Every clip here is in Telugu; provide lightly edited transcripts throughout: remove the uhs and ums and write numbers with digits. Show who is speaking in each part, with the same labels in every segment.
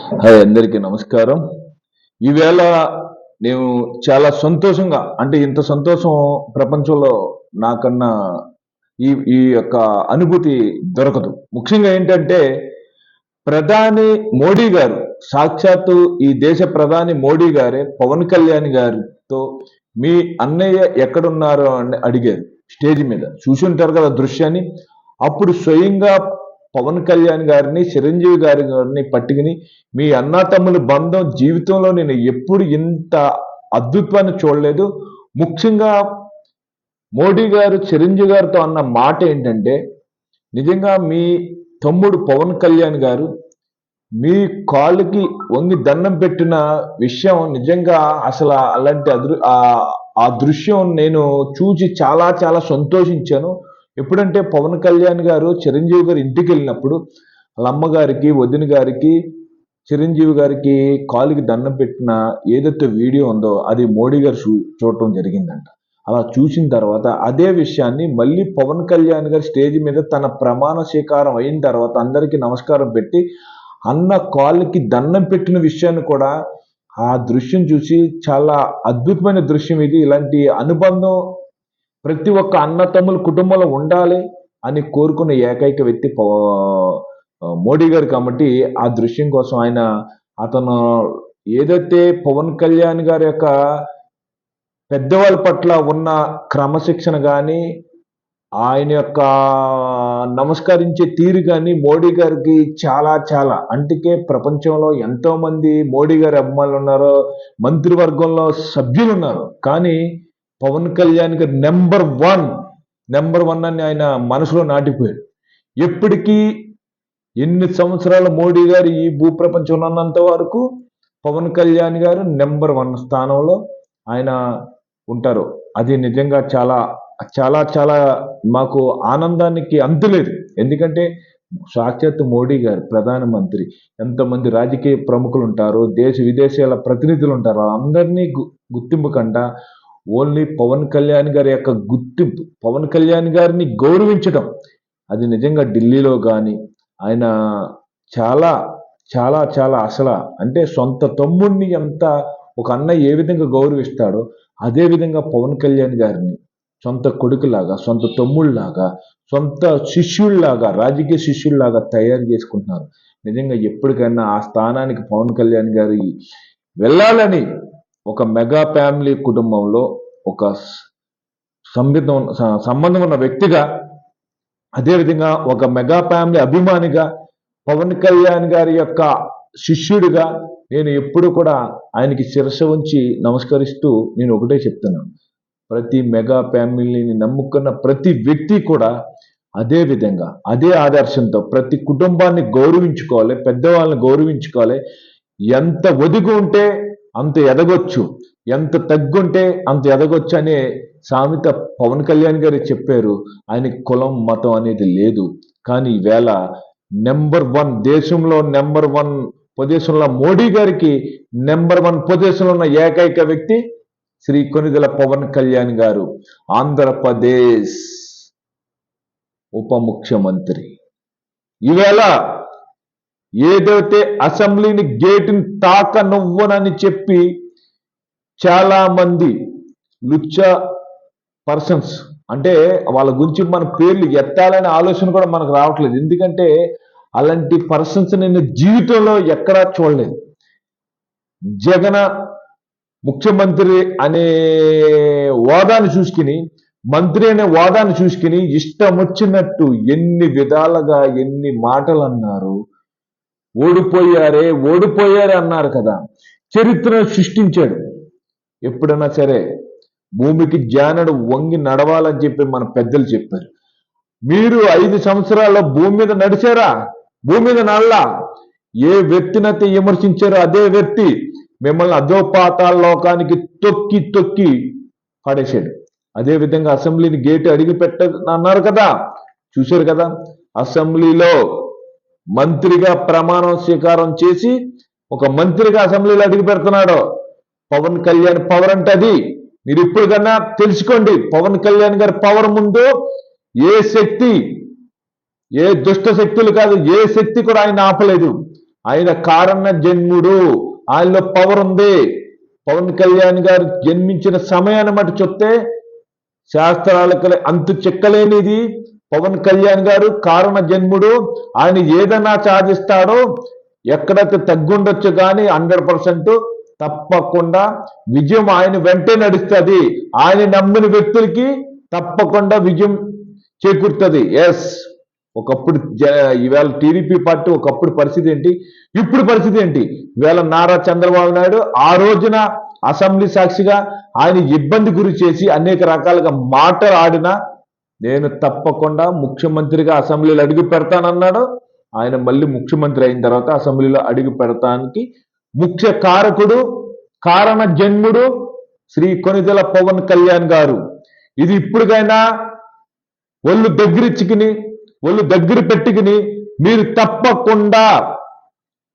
Speaker 1: హాయ్, అందరికీ నమస్కారం. ఈవేళ నేను చాలా సంతోషంగా, అంటే ఇంత సంతోషం ప్రపంచంలో నాకన్నా ఈ ఈ యొక్క అనుభూతి దొరకదు. ముఖ్యంగా ఏంటంటే, ప్రధాని మోడీ గారు, సాక్షాత్తు ఈ దేశ ప్రధాని మోడీ గారే పవన్ కళ్యాణ్ గారితో మీ అన్నయ్య ఎక్కడున్నారు అని అడిగారు స్టేజ్ మీద. చూసుంటారు కదా దృశ్యాన్ని. అప్పుడు స్వయంగా పవన్ కళ్యాణ్ గారిని, చిరంజీవి గారిని పట్టుకుని, మీ అన్నాతమ్ముల బంధం జీవితంలో నేను ఎప్పుడు ఇంత అద్భుతాన్ని చూడలేదు. ముఖ్యంగా మోడీ గారు చిరంజీవి గారితో అన్న మాట ఏంటంటే, నిజంగా మీ తమ్ముడు పవన్ కళ్యాణ్ గారు మీ కాళ్ళకి వంగి దండం పెట్టిన విషయం నిజంగా అసలు అలాంటి ఆ దృశ్యం నేను చూసి చాలా చాలా సంతోషించాను. ఎప్పుడంటే పవన్ కళ్యాణ్ గారు చిరంజీవి గారి ఇంటికి వెళ్ళినప్పుడు వాళ్ళ అమ్మగారికి, వదిన గారికి, చిరంజీవి గారికి కాలుకి దండం పెట్టిన ఏదైతే వీడియో ఉందో అది మోడీ గారు చూడటం జరిగిందంట. అలా చూసిన తర్వాత అదే విషయాన్ని మళ్ళీ పవన్ కళ్యాణ్ గారు స్టేజ్ మీద తన ప్రమాణ స్వీకారం అయిన తర్వాత అందరికీ నమస్కారం పెట్టి అన్న కాళ్ళకి దండం పెట్టిన విషయాన్ని కూడా ఆ దృశ్యం చూసి చాలా అద్భుతమైన దృశ్యం ఇది. ఇలాంటి అనుబంధం ప్రతి ఒక్క అన్న తమ్ముల కుటుంబంలో ఉండాలి అని కోరుకున్న ఏకైక వ్యక్తి మోడీ గారు. కాబట్టి ఆ దృశ్యం కోసం అతను ఏదైతే పవన్ కళ్యాణ్ గారి యొక్క పెద్దవాళ్ళ పట్ల ఉన్న క్రమశిక్షణ కానీ, ఆయన యొక్క నమస్కరించే తీరు కానీ మోడీ గారికి చాలా చాలా అందుకే ప్రపంచంలో ఎంతో మంది మోడీ గారి అభిమానులు ఉన్నారు, మంత్రివర్గంలో సభ్యులు ఉన్నారు. కానీ పవన్ కళ్యాణ్ గారు నెంబర్ వన్ అని ఆయన మనసులో నాటిపోయాడు. ఎప్పటికీ ఎన్ని సంవత్సరాల మోడీ గారు ఈ భూప్రపంచంలో ఉన్నంత వరకు పవన్ కళ్యాణ్ గారు నెంబర్ 1 స్థానంలో ఆయన ఉంటారు. అది నిజంగా చాలా చాలా చాలా మాకు ఆనందానికి అంతులేదు. ఎందుకంటే సాక్షాత్ మోడీ గారు ప్రధానమంత్రి, ఎంతమంది రాజకీయ ప్రముఖులు ఉంటారు, దేశ విదేశాల ప్రతినిధులు ఉంటారు, అందరినీ గుర్తింపు కంట ఓన్లీ పవన్ కళ్యాణ్ గారి యొక్క గుర్తింపు, పవన్ కళ్యాణ్ గారిని గౌరవించడం, అది నిజంగా ఢిల్లీలో కానీ ఆయన చాలా చాలా చాలా అసలు అంటే సొంత తమ్ముడిని ఎంత ఒక అన్న ఏ విధంగా గౌరవిస్తాడో అదే విధంగా పవన్ కళ్యాణ్ గారిని సొంత కొడుకులాగా, సొంత తమ్ముళ్ళలాగా, సొంత శిష్యుల్లాగా, రాజకీయ శిష్యుల్లాగా తయారు చేసుకుంటున్నారు. నిజంగా ఎప్పటికైనా ఆ స్థానానికి పవన్ కళ్యాణ్ గారి వెళ్ళాలని ఒక మెగా ఫ్యామిలీ కుటుంబంలో ఒక సంబంధం ఉన్న వ్యక్తిగా, అదేవిధంగా ఒక మెగా ఫ్యామిలీ అభిమానిగా, పవన్ కళ్యాణ్ గారి యొక్క శిష్యుడిగా నేను ఎప్పుడు కూడా ఆయనకి శిరస్సు ఉంచి నమస్కరిస్తూ నేను ఒకటే చెప్తున్నాను. ప్రతి మెగా ఫ్యామిలీని నమ్ముకున్న ప్రతి వ్యక్తి కూడా అదే విధంగా, అదే ఆదర్శంతో ప్రతి కుటుంబాన్ని గౌరవించుకోవాలి, పెద్దవాళ్ళని గౌరవించుకోవాలి. ఎంత ఒదిగి ఉంటే అంత ఎదగొచ్చు, ఎంత తగ్గుంటే అంత ఎదగొచ్చు అనే సామెత పవన్ కళ్యాణ్ గారు చెప్పారు. ఆయనకి కులం మతం అనేది లేదు. కానీ ఈవేళ నెంబర్ 1 దేశంలో నెంబర్ 1 పొజిషన్లో మోడీ గారికి నెంబర్ 1 పొజిషన్లో ఉన్న ఏకైక వ్యక్తి శ్రీ కొనిదెల పవన్ కళ్యాణ్ గారు, ఆంధ్రప్రదేశ్ ఉప ముఖ్యమంత్రి. ఈవేళ ఏదైతే అసెంబ్లీని గేటుని తాకనివ్వనని చెప్పి చాలా మంది లుచ్చా పర్సన్స్, అంటే వాళ్ళ గురించి మన పేర్లు ఎత్తాలనే ఆలోచన కూడా మనకు రావట్లేదు. ఎందుకంటే అలాంటి పర్సన్స్ నేను జీవితంలో ఎక్కడా చూడలేదు. జగన్ ముఖ్యమంత్రి అనే హోదాను చూసుకుని, మంత్రి అనే హోదాను చూసుకుని ఇష్టం వచ్చినట్టు ఎన్ని విధాలుగా ఎన్ని మాటలు అన్నారు. ఓడిపోయారే అన్నారు కదా. చరిత్రను సృష్టించాడు. ఎప్పుడైనా సరే భూమికి జానడు వంగి నడవాలని చెప్పి మన పెద్దలు చెప్పారు. మీరు 5 సంవత్సరాల్లో భూమి మీద నడిచారా? భూమి మీద నడలా. ఏ వ్యక్తినైతే విమర్శించారో అదే వ్యక్తి మిమ్మల్ని అధోపాతాళ లోకానికి తొక్కి తొక్కి పడేశాడు. అదేవిధంగా అసెంబ్లీని గేటు అడిగి అన్నారు కదా, చూశారు కదా. అసెంబ్లీలో మంత్రిగా ప్రమాణం స్వీకారం చేసి ఒక మంత్రిగా అసెంబ్లీలో అడిగి పెడుతున్నాడు పవన్ కళ్యాణ్. పవర్ అంటే అది మీరు ఇప్పటికన్నా తెలుసుకోండి. పవన్ కళ్యాణ్ గారి పవర్ ముందు ఏ శక్తి, ఏ దుష్ట శక్తులు కాదు, ఏ శక్తి కూడా ఆయన ఆపలేదు. ఆయన కారణ జన్ముడు, ఆయనలో పవర్ ఉంది. పవన్ కళ్యాణ్ గారు జన్మించిన సమయాన్ని మటు చెప్తే శాస్త్రాలకు అంతు చెక్కలేనిది. పవన్ కళ్యాణ్ గారు కారణ జన్ముడు. ఆయన ఏదన్నా సాధిస్తాడో, ఎక్కడైతే తగ్గుండొచ్చు కానీ 100% తప్పకుండా విజయం ఆయన వెంటే నడుస్తుంది. ఆయన నమ్మిన వ్యక్తులకి తప్పకుండా విజయం చేకూరుతుంది. ఎస్, ఒకప్పుడు ఈవేళ టీడీపీ పార్టీ ఒకప్పుడు పరిస్థితి ఏంటి, ఇప్పుడు పరిస్థితి ఏంటి? ఈవేళ నారా చంద్రబాబు నాయుడు ఆ రోజున అసెంబ్లీ సాక్షిగా ఆయన ఇబ్బంది గురి చేసి అనేక రకాలుగా మాటలు ఆడినా, నేను తప్పకుండా ముఖ్యమంత్రిగా అసెంబ్లీలో అడుగు పెడతానన్నాడు. ఆయన మళ్ళీ ముఖ్యమంత్రి అయిన తర్వాత అసెంబ్లీలో అడుగు పెడతానికి ముఖ్య కారకుడు, కారణ జన్ముడు శ్రీ కొనిదెల పవన్ కళ్యాణ్ గారు. ఇది ఇప్పటికైనా ఒళ్ళు దగ్గరిచ్చుకుని, ఒళ్ళు దగ్గర పెట్టుకుని మీరు తప్పకుండా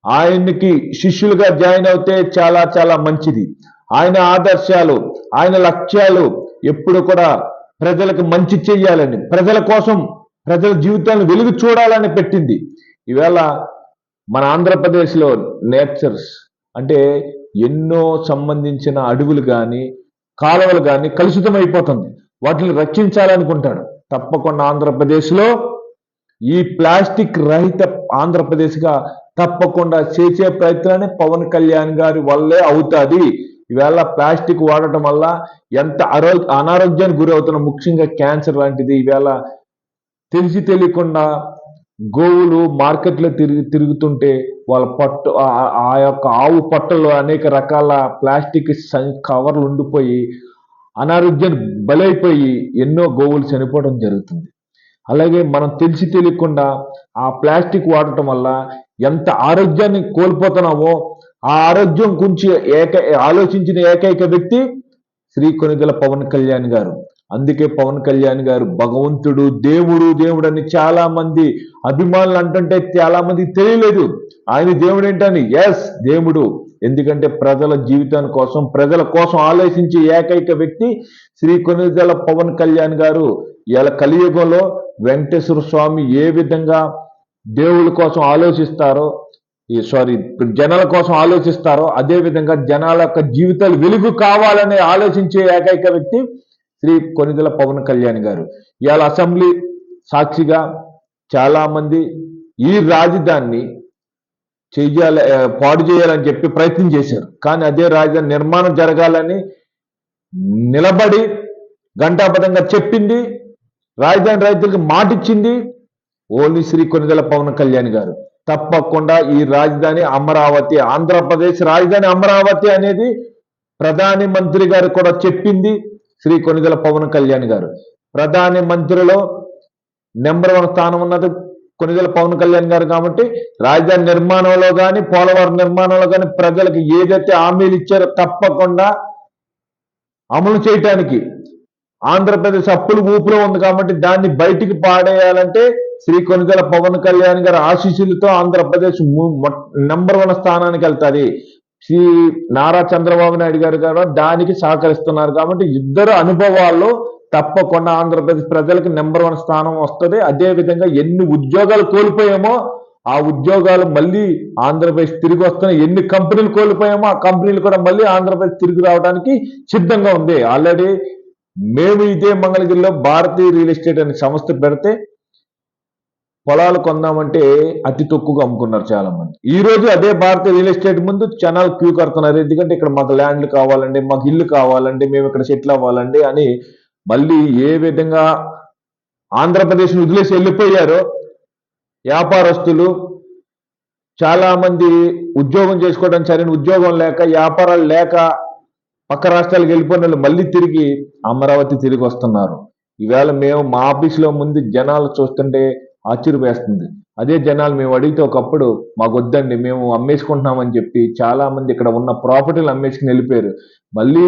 Speaker 1: ఆయనకి శిష్యులుగా జాయిన్ అవుతే చాలా చాలా మంచిది. ఆయన ఆదర్శాలు, ఆయన లక్ష్యాలు ఎప్పుడు కూడా ప్రజలకు మంచి చెయ్యాలని, ప్రజల కోసం, ప్రజల జీవితాలను వెలుగు చూడాలని పెట్టింది. ఈవేళ మన ఆంధ్రప్రదేశ్లో నేచర్స్ అంటే ఎన్నో సంబంధించిన అడవులు కానీ, కాలువలు కానీ కలుషితం అయిపోతుంది. వాటిని రక్షించాలనుకుంటాడు. తప్పకుండా ఆంధ్రప్రదేశ్లో ఈ ప్లాస్టిక్ రహిత ఆంధ్రప్రదేశ్గా తప్పకుండా చేసే ప్రయత్నాన్ని పవన్ కళ్యాణ్ గారి వల్లే అవుతుంది. ఈవేళ ప్లాస్టిక్ వాడటం వల్ల ఎంత అనారోగ్యానికి గురి అవుతున్న, ముఖ్యంగా క్యాన్సర్ లాంటిది. ఈవేళ తెలిసి తెలియకుండా గోవులు మార్కెట్లో తిరుగుతుంటే వాళ్ళ పట్టు, ఆ యొక్క ఆవు పట్టలో అనేక రకాల ప్లాస్టిక్ కవర్లు ఉండిపోయి అనారోగ్యానికి బలైపోయి ఎన్నో గోవులు చనిపోవడం జరుగుతుంది. అలాగే మనం తెలిసి తెలియకుండా ఆ ప్లాస్టిక్ వాడటం వల్ల ఎంత ఆరోగ్యాన్ని కోల్పోతున్నామో, ఆ ఆరోగ్యం గురించి ఆలోచించిన ఏకైక వ్యక్తి శ్రీ కొనిదెల పవన్ కళ్యాణ్ గారు. అందుకే పవన్ కళ్యాణ్ గారు భగవంతుడు, దేవుడు అని చాలా మంది అభిమానులు అంటుంటే చాలా మందికి తెలియలేదు ఆయన దేవుడు ఏంటని. ఎస్, దేవుడు. ఎందుకంటే ప్రజల జీవితాని కోసం, ప్రజల కోసం ఆలోచించే ఏకైక వ్యక్తి శ్రీ కొనిదెల పవన్ కళ్యాణ్ గారు. ఇలా కలియుగంలో వెంకటేశ్వర స్వామి ఏ విధంగా దేవుళ్ళ కోసం ఆలోచిస్తారో, జనాల కోసం ఆలోచిస్తారో, అదే విధంగా జనాల యొక్క జీవితాలు వెలుగు కావాలని ఆలోచించే ఏకైక వ్యక్తి శ్రీ కొనిదెల పవన్ కళ్యాణ్ గారు. ఇవాళ అసెంబ్లీ సాక్షిగా చాలా మంది ఈ రాజధానిని పాడు చేయాలని చెప్పి ప్రయత్నం చేశారు. కానీ అదే రాజధాని నిర్మాణం జరగాలని నిలబడి ఘంటాపథంగా చెప్పింది, రాజధాని రైతులకు మాటిచ్చింది ఓన్లీ శ్రీ కొనిదెల పవన్ కళ్యాణ్ గారు. తప్పకుండా ఈ రాజధాని అమరావతి, ఆంధ్రప్రదేశ్ రాజధాని అమరావతి అనేది ప్రధాని మంత్రి గారు కూడా చెప్పింది శ్రీ కొనిదెల పవన్ కళ్యాణ్ గారు. ప్రధాని మంత్రిలో నెంబర్ 1 స్థానం ఉన్నది కొనిదెల పవన్ కళ్యాణ్ గారు. కాబట్టి రాజధాని నిర్మాణంలో కానీ, పోలవరం నిర్మాణంలో కానీ ప్రజలకు ఏదైతే హామీలు ఇచ్చారో తప్పకుండా అమలు చేయటానికి, ఆంధ్రప్రదేశ్ అప్పులు ఊపులో ఉంది కాబట్టి దాన్ని బయటికి పాడేయాలంటే శ్రీ కొనిదెల పవన్ కళ్యాణ్ గారి ఆశీస్సులతో ఆంధ్రప్రదేశ్ నెంబర్ 1 స్థానానికి వెళ్తుంది. శ్రీ నారా చంద్రబాబు నాయుడు గారు కూడా దానికి సహకరిస్తున్నారు. కాబట్టి ఇద్దరు అనుభవాల్లో తప్పకుండా ఆంధ్రప్రదేశ్ ప్రజలకు నెంబర్ 1 స్థానం వస్తుంది. అదే విధంగా ఎన్ని ఉద్యోగాలు కోల్పోయామో ఆ ఉద్యోగాలు మళ్ళీ ఆంధ్రప్రదేశ్ తిరిగి వస్తున్నాయి. ఎన్ని కంపెనీలు కోల్పోయామో ఆ కంపెనీలు కూడా మళ్ళీ ఆంధ్రప్రదేశ్ తిరిగి రావడానికి సిద్ధంగా ఉంది. ఆల్రెడీ మేము ఇదే మంగళగిరిలో భారతీయ రియల్ ఎస్టేట్ అనే సంస్థ పెడితే పొలాలు కొందామంటే అతి తక్కువగా అమ్ముకున్నారు చాలా మంది. ఈ రోజు అదే భారతీయ రియల్ ఎస్టేట్ ముందు జనాలు క్యూ కడుతున్నారు. ఎందుకంటే ఇక్కడ మాకు ల్యాండ్లు కావాలండి, మాకు ఇల్లు కావాలండి, మేము ఇక్కడ సెటిల్ అవ్వాలండి అని మళ్ళీ ఏ విధంగా ఆంధ్రప్రదేశ్ని వదిలేసి వెళ్ళిపోయారో వ్యాపారస్తులు చాలా మంది ఉద్యోగం చేసుకోవడం, సరైన ఉద్యోగం లేక, వ్యాపారాలు లేక పక్క రాష్ట్రాలకు వెళ్ళిపోయిన వాళ్ళు మళ్ళీ తిరిగి అమరావతి తిరిగి వస్తున్నారు. ఈవేళ మేము మా ఆఫీసులో ముందు జనాలు చూస్తుంటే ఆశ్చర్యవేస్తుంది. అదే జనాలు మేము అడిగితే ఒకప్పుడు మాకు వద్దండి, మేము అమ్మేసుకుంటున్నామని చెప్పి చాలా మంది ఇక్కడ ఉన్న ప్రాపర్టీలు అమ్మేసుకుని వెళ్ళిపోయారు. మళ్ళీ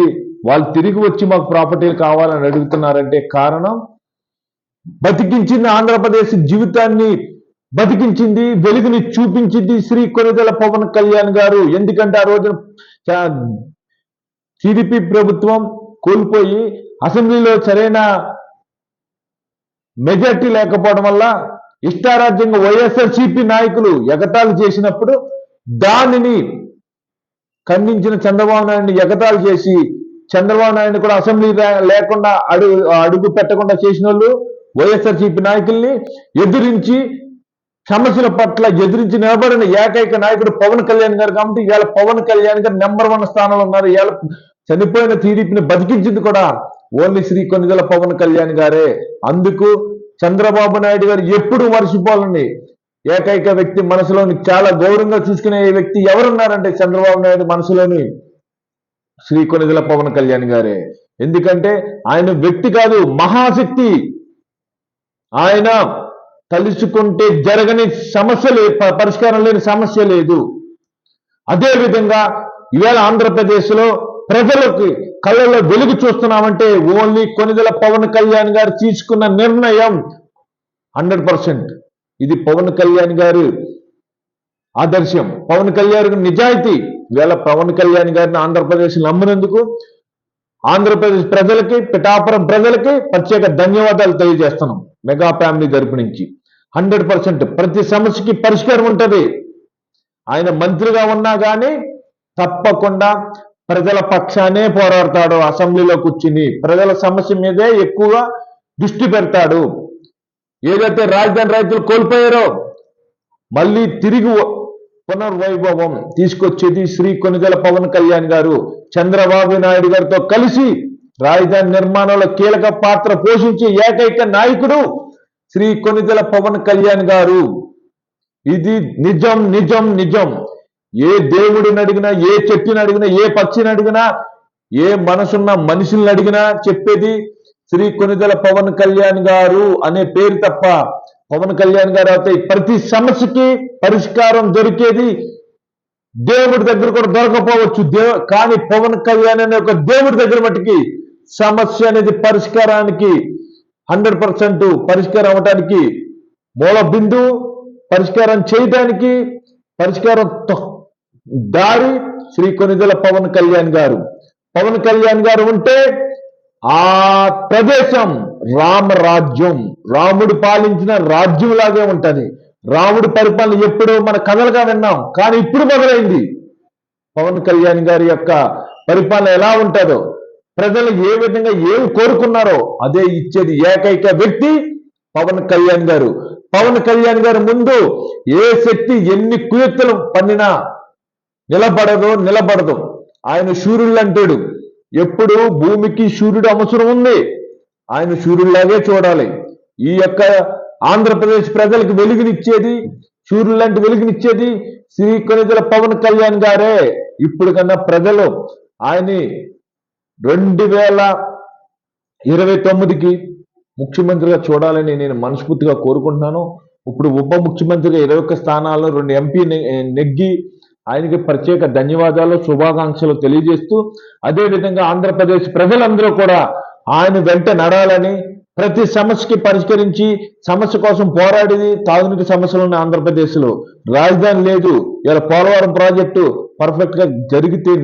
Speaker 1: వాళ్ళు తిరిగి వచ్చి మాకు ప్రాపర్టీలు కావాలని అడుగుతున్నారంటే కారణం బతికించింది ఆంధ్రప్రదేశ్ జీవితాన్ని, బతికించింది, వెలుగుని చూపించింది శ్రీ కొనిదెల పవన్ కళ్యాణ్ గారు. ఎందుకంటే ఆ రోజున టీడీపీ ప్రభుత్వం కోల్పోయి అసెంబ్లీలో సరైన మెజార్టీ లేకపోవడం వల్ల ఇష్టారాజ్యంగా వైఎస్ఆర్సీపీ నాయకులు ఎగతాళి చేసినప్పుడు దానిని ఖండించిన చంద్రబాబు నాయుడిని ఎగతాళి చేసి చంద్రబాబు నాయుడు కూడా అసెంబ్లీ లేకుండా అడుగు పెట్టకుండా చేసిన వాళ్ళు వైఎస్ఆర్సీపీ నాయకుల్ని ఎదిరించి సమస్యల పట్ల ఎదిరించి నిలబడిన ఏకైక నాయకుడు పవన్ కళ్యాణ్ గారు. కాబట్టి ఇవాళ పవన్ కళ్యాణ్ గారు నెంబర్ 1 స్థానంలో ఉన్నారు. ఇవాళ చనిపోయిన టీడీపీని బతికించింది కూడా ఓన్లీ శ్రీ కొనిదెల పవన్ కళ్యాణ్ గారే. అందుకు చంద్రబాబు నాయుడు గారు ఎప్పుడు మర్చిపోవాలండి. ఏకైక వ్యక్తి మనసులోని చాలా గౌరవంగా చూసుకునే వ్యక్తి ఎవరున్నారంటే చంద్రబాబు నాయుడు మనసులోని శ్రీ కొనిదెల పవన్ కళ్యాణ్ గారే. ఎందుకంటే ఆయన వ్యక్తి కాదు, మహాశక్తి. ఆయన తలుచుకుంటే జరగని సమస్య పరిష్కారం లేని సమస్య లేదు. అదేవిధంగా ఇవాళ ఆంధ్రప్రదేశ్లో ప్రజలకు కళ్ళలో వెలుగు చూస్తున్నామంటే ఓన్లీ కొనిదెల పవన్ కళ్యాణ్ గారు తీసుకున్న నిర్ణయం 100%. ఇది పవన్ కళ్యాణ్ గారు ఆదర్శం, పవన్ కళ్యాణ్ గారి నిజాయితీ. ఇవాళ పవన్ కళ్యాణ్ గారిని ఆంధ్రప్రదేశ్ నమ్మినందుకు ఆంధ్రప్రదేశ్ ప్రజలకి, పిఠాపురం ప్రజలకి ప్రత్యేక ధన్యవాదాలు తెలియజేస్తున్నాం. మెగా ఫ్యామిలీ తరపు నుంచి 100% ప్రతి సమస్యకి పరిష్కారం ఉంటుంది. ఆయన మంత్రిగా ఉన్నా కానీ తప్పకుండా ప్రజల పక్షానే పోరాడతాడు. అసెంబ్లీలో కూర్చుని ప్రజల సమస్య మీదే ఎక్కువగా దృష్టి పెడతాడు. ఏదైతే రాజధాని రైతులు కోల్పోయారో మళ్ళీ తిరిగి పునర్వైభవం తీసుకొచ్చేది శ్రీ కొనిదెల పవన్ కళ్యాణ్ గారు. చంద్రబాబు నాయుడు గారితో కలిసి రాజధాని నిర్మాణంలో కీలక పాత్ర పోషించే ఏకైక నాయకుడు శ్రీ కొనిదెల పవన్ కళ్యాణ్ గారు. ఇది నిజం నిజం నిజం. ఏ దేవుడిని అడిగినా, ఏ చెట్టుని అడిగినా, ఏ పక్షిని అడిగినా, ఏ మనసున్న మనుషుల్ని అడిగినా చెప్పేది శ్రీ కొనిదెల పవన్ కళ్యాణ్ గారు అనే పేరు తప్ప పవన్ కళ్యాణ్ గారు అయితే ప్రతి సమస్యకి పరిష్కారం దొరికేది. దేవుడి దగ్గర కూడా దొరకపోవచ్చు, కానీ పవన్ కళ్యాణ్ అనే ఒక దేవుడి దగ్గర మట్టుకి సమస్య అనేది పరిష్కారానికి 100% పరిష్కారం అవడానికి మూల బిందువు, పరిష్కారం చేయడానికి పరిష్కారం దారి శ్రీ కొనిదెల పవన్ కళ్యాణ్ గారు. పవన్ కళ్యాణ్ గారు ఉంటే ఆ ప్రదేశం రామరాజ్యం, రాముడు పాలించిన రాజ్యం లాగే ఉంటది. రాముడి పరిపాలన ఎప్పుడో మన కథలుగా విన్నాం, కానీ ఇప్పుడు మొదలైంది. పవన్ కళ్యాణ్ గారి యొక్క పరిపాలన ఎలా ఉంటుందో, ప్రజలు ఏ విధంగా ఏమి కోరుకున్నారో అదే ఇచ్చేది ఏకైక వ్యక్తి పవన్ కళ్యాణ్ గారు. పవన్ కళ్యాణ్ గారు ముందు ఏ శక్తి ఎన్ని కుయుక్తులు పన్నినా నిలబడదు. ఆయన సూర్యుడు అంటాడు. ఎప్పుడు భూమికి సూర్యుడు అవసరం ఉంది, ఆయన సూర్యుడిలాగే చూడాలి. ఈ యొక్క ఆంధ్రప్రదేశ్ ప్రజలకు వెలుగునిచ్చేది, సూర్యుడు లాంటి వెలుగునిచ్చేది శ్రీ కొనిదెల పవన్ కళ్యాణ్ గారే. ఇప్పుడు కన్నా ప్రజలు ఆయన్ని 2029కి ముఖ్యమంత్రిగా చూడాలని నేను మనస్ఫూర్తిగా కోరుకుంటున్నాను. ఇప్పుడు ఉప ముఖ్యమంత్రిగా 21 స్థానాల్లో 2 ఎంపీ నెగ్గి ఆయనకి ప్రత్యేక ధన్యవాదాలు, శుభాకాంక్షలు తెలియజేస్తూ, అదేవిధంగా ఆంధ్రప్రదేశ్ ప్రజలందరూ కూడా ఆయన వెంట నడాలని, ప్రతి సమస్యకి పరిష్కరించి సమస్య కోసం పోరాడేది తాగునీటి సమస్యలు ఉన్న ఆంధ్రప్రదేశ్లో. రాజధాని లేదు, ఇలా పోలవరం ప్రాజెక్టు పర్ఫెక్ట్ గా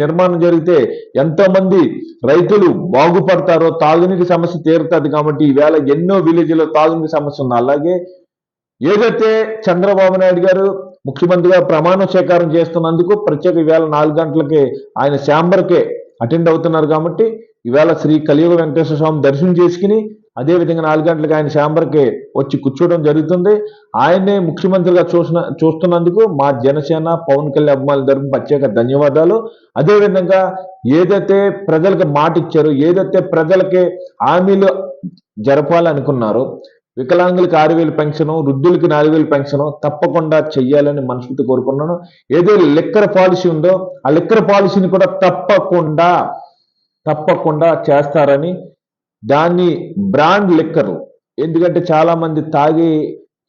Speaker 1: నిర్మాణం జరిగితే ఎంతో మంది రైతులు బాగుపడతారో, తాగునీటి సమస్య తీరుతుంది. కాబట్టి ఈవేళ ఎన్నో విలేజ్లో తాగునీటి సమస్య ఉంది. అలాగే ఏదైతే చంద్రబాబు నాయుడు గారు ముఖ్యమంత్రిగా ప్రమాణ స్వీకారం చేస్తున్నందుకు ప్రత్యేక ఈవేళ 4 గంటలకి ఆయన ఛాంబర్కే అటెండ్ అవుతున్నారు. కాబట్టి ఈవేళ శ్రీ కలియుగ వెంకటేశ్వర స్వామి దర్శనం చేసుకుని అదేవిధంగా 4 గంటలకు ఆయన ఛాంబర్కి వచ్చి కూర్చోవడం జరుగుతుంది. ఆయన్నే ముఖ్యమంత్రిగా చూస్తున్నందుకు మా జనసేన పవన్ కళ్యాణ్ అభిమానుల తరపున ప్రత్యేక ధన్యవాదాలు. అదేవిధంగా ఏదైతే ప్రజలకు మాట ఇచ్చారో, ఏదైతే ప్రజలకి హామీలు జరపాలనుకున్నారో, వికలాంగులకు 6,000 పెన్షన్, వృద్ధులకి 4,000 పెన్షన్ తప్పకుండా చెయ్యాలని మనస్ఫూర్తి కోరుకున్నాను. ఏదో లిక్కర్ పాలసీ ఉందో ఆ లిక్కర్ పాలసీని కూడా తప్పకుండా చేస్తారని, దాన్ని బ్రాండ్ లిక్కర్, ఎందుకంటే చాలా మంది తాగి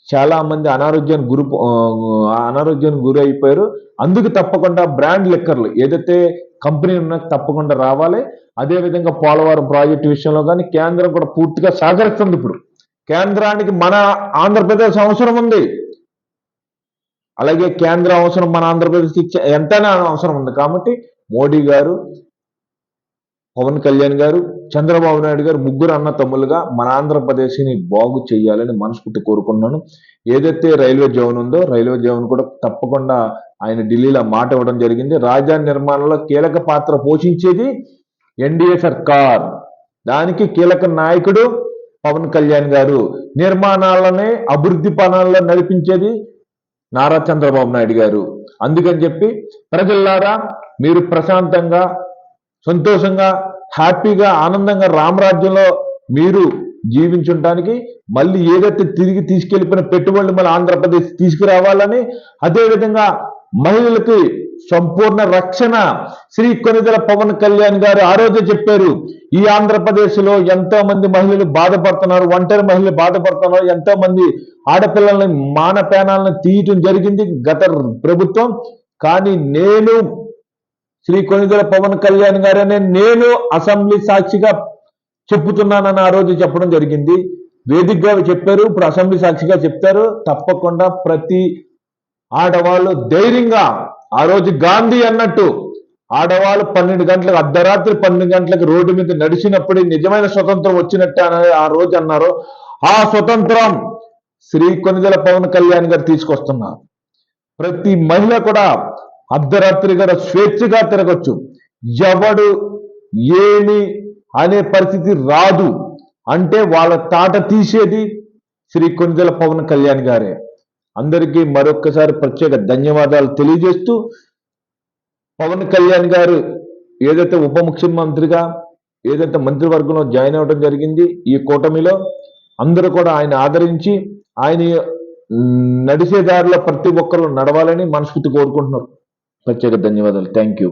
Speaker 1: చాలా మంది అనారోగ్యానికి గురి అయిపోయారు. అందుకు తప్పకుండా బ్రాండ్ లిక్కర్లు ఏదైతే కంపెనీ ఉన్నా తప్పకుండా రావాలి. అదేవిధంగా పోలవరం ప్రాజెక్టు విషయంలో కానీ కేంద్రం కూడా పూర్తిగా సహకరిస్తుంది. ఇప్పుడు కేంద్రానికి మన ఆంధ్రప్రదేశ్ అవసరం ఉంది, అలాగే కేంద్ర అవసరం మన ఆంధ్రప్రదేశ్ ఎంతైనా అవసరం ఉంది. కాబట్టి మోడీ గారు పవన్ కళ్యాణ్ గారు, చంద్రబాబు నాయుడు గారు ముగ్గురు అన్న తమ్ములుగా మన ఆంధ్రప్రదేశ్ని బాగు చేయాలని మనస్ఫూర్తి కోరుకున్నాను. ఏదైతే రైల్వే జోన్ ఉందో రైల్వే జోన్ కూడా తప్పకుండా ఆయన ఢిల్లీలో మాట ఇవ్వడం జరిగింది. రాజధాని నిర్మాణంలో కీలక పాత్ర పోషించేది ఎన్డీఏ సర్కార్, దానికి కీలక నాయకుడు పవన్ కళ్యాణ్ గారు, నిర్మాణాలనే అభివృద్ధి పనుల్లో నడిపించేది నారా చంద్రబాబు నాయుడు గారు. అందుకని చెప్పి ప్రజల్లారా మీరు ప్రశాంతంగా, సంతోషంగా, హ్యాపీగా, ఆనందంగా రామరాజ్యంలో మీరు జీవించడానికి మళ్ళీ ఏదైతే తిరిగి తీసుకెళ్లిపోయిన పెట్టుబడులు మళ్ళీ ఆంధ్రప్రదేశ్ తీసుకురావాలని, అదేవిధంగా మహిళలకి సంపూర్ణ రక్షణ శ్రీ కొనిదెల పవన్ కళ్యాణ్ గారు ఆ రోజే చెప్పారు. ఈ ఆంధ్రప్రదేశ్ లో ఎంతో మంది మహిళలు బాధపడుతున్నారు, ఒంటరి మహిళలు బాధపడుతున్నారు, ఎంతో మంది ఆడపిల్లల్ని మానపేనాలను తీయటం జరిగింది గత ప్రభుత్వం. కానీ నేను శ్రీ కొనిదెల పవన్ కళ్యాణ్ గారనే నేను అసెంబ్లీ సాక్షిగా చెప్పుతున్నానని ఆ రోజు చెప్పడం జరిగింది. వేదికగా చెప్పారు, ఇప్పుడు అసెంబ్లీ సాక్షిగా చెప్తారు. తప్పకుండా ప్రతి ఆడవాళ్ళు ధైర్యంగా, ఆ రోజు గాంధీ అన్నట్టు ఆడవాళ్ళు 12 గంటలకు, అర్ధరాత్రి 12 గంటలకు రోడ్డు మీద నడిచినప్పుడు నిజమైన స్వతంత్రం వచ్చినట్టే ఆ రోజు అన్నారు. ఆ స్వతంత్రం శ్రీ కొనిదెల పవన్ కళ్యాణ్ గారు తీసుకొస్తున్నారు. ప్రతి మహిళ కూడా అర్ధరాత్రి గారు స్వేచ్ఛగా తిరగచ్చు, ఎవడు ఏమి అనే పరిస్థితి రాదు. అంటే వాళ్ళ తాట తీసేది శ్రీ కొనిదెల పవన్ కళ్యాణ్ గారే. అందరికీ మరొక్కసారి ప్రత్యేక ధన్యవాదాలు తెలియజేస్తూ, పవన్ కళ్యాణ్ గారు ఏదైతే ఉప ముఖ్యమంత్రిగా ఏదైతే మంత్రివర్గంలో జాయిన్ అవ్వడం జరిగింది ఈ కూటమిలో, అందరూ కూడా ఆయన ఆదరించి ఆయన నడిచే దారిలో ప్రతి ఒక్కరు నడవాలని మనస్ఫూర్తి కోరుకుంటున్నారు. ప్రత్యేక ధన్యవాదాలు. Thank you.